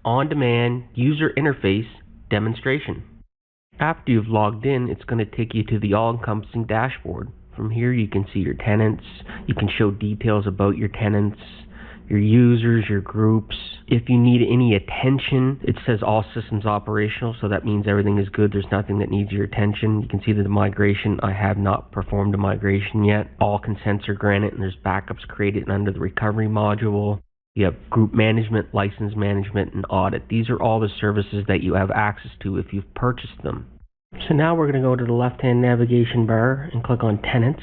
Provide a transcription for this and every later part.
on-demand user interface demonstration. After you've logged in, it's going to take you to the all-encompassing dashboard. From here you can see your tenants, you can show details about your tenants, your users, your groups. If you need any attention, it says all systems operational, so that means everything is good. There's nothing that needs your attention. You can see that the migration, I have not performed a migration yet. All consents are granted and there's backups created under the recovery module. You have group management, license management, and audit. These are all the services that you have access to if you've purchased them. So now we're going to go to the left-hand navigation bar and click on Tenants.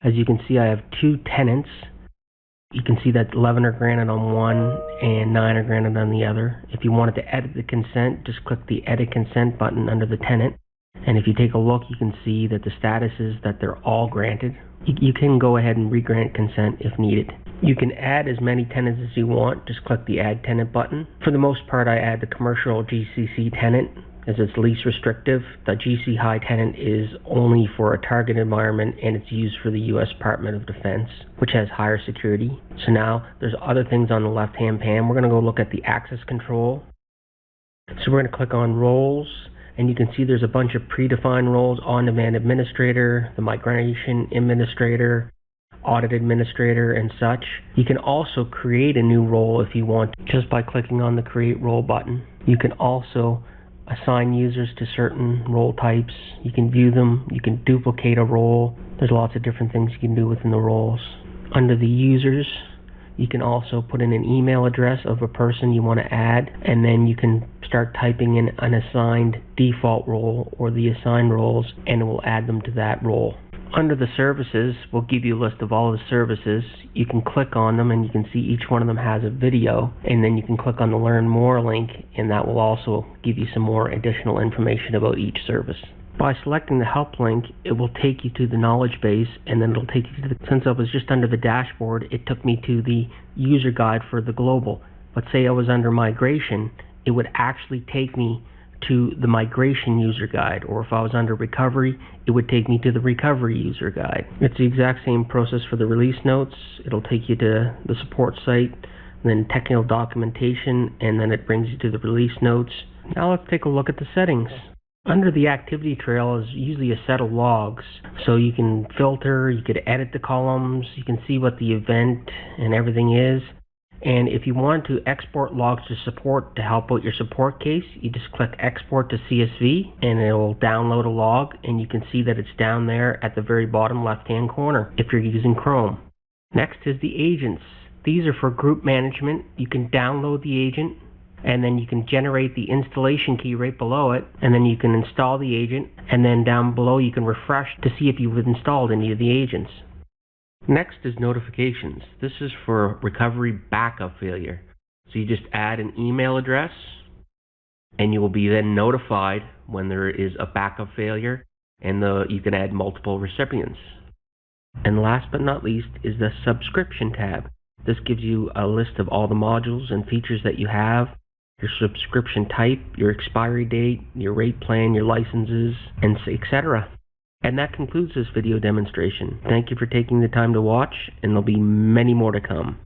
As you can see, I have 2 tenants. You can see that 11 are granted on one and 9 are granted on the other. If you wanted to edit the consent, just click the Edit Consent button under the tenant. And if you take a look, you can see that the status is that they're all granted. You can go ahead and re-grant consent if needed. You can add as many tenants as you want. Just click the Add Tenant button. For the most part, I add the commercial GCC tenant as it's least restrictive. The GC High tenant is only for a target environment and it's used for the U.S. Department of Defense, which has higher security. So now there's other things on the left-hand pane. We're going to go look at the access control. So we're going to click on roles, and you can see there's a bunch of predefined roles: on-demand administrator, the migration administrator, audit administrator, and such. You can also create a new role if you want, just by clicking on the Create Role button. You can also assign users to certain role types. You can view them, you can duplicate a role. There's lots of different things you can do within the roles. Under the users, you can also put in an email address of a person you want to add, and then you can start typing in an assigned default role or the assigned roles, and it will add them to that role. Under the services, we'll give you a list of all the services. You can click on them and you can see each one of them has a video, and then you can click on the Learn More link, and that will also give you some more additional information about each service. By selecting the help link, it will take you to the knowledge base, and then it'll take you to since I was just under the dashboard, it took me to the user guide for the global. But say I was under migration, it would actually take me to the migration user guide, or if I was under recovery, it would take me to the recovery user guide. It's the exact same process for the release notes. It'll take you to the support site, then technical documentation, and then it brings you to the release notes. Now let's take a look at the settings. Under the activity trail is usually a set of logs, so you can filter, you could edit the columns, you can see what the event and everything is. And if you want to export logs to support to help out your support case, you just click Export to CSV and it will download a log, and you can see that it's down there at the very bottom left-hand corner if you're using Chrome. Next is the agents. These are for group management. You can download the agent, and then you can generate the installation key right below it, and then you can install the agent, and then down below you can refresh to see if you've installed any of the agents. Next is notifications. This is for recovery backup failure. So you just add an email address, and you will be then notified when there is a backup failure, and you can add multiple recipients. And last but not least is the subscription tab. This gives you a list of all the modules and features that you have, your subscription type, your expiry date, your rate plan, your licenses, and etc. And that concludes this video demonstration. Thank you for taking the time to watch, and there'll be many more to come.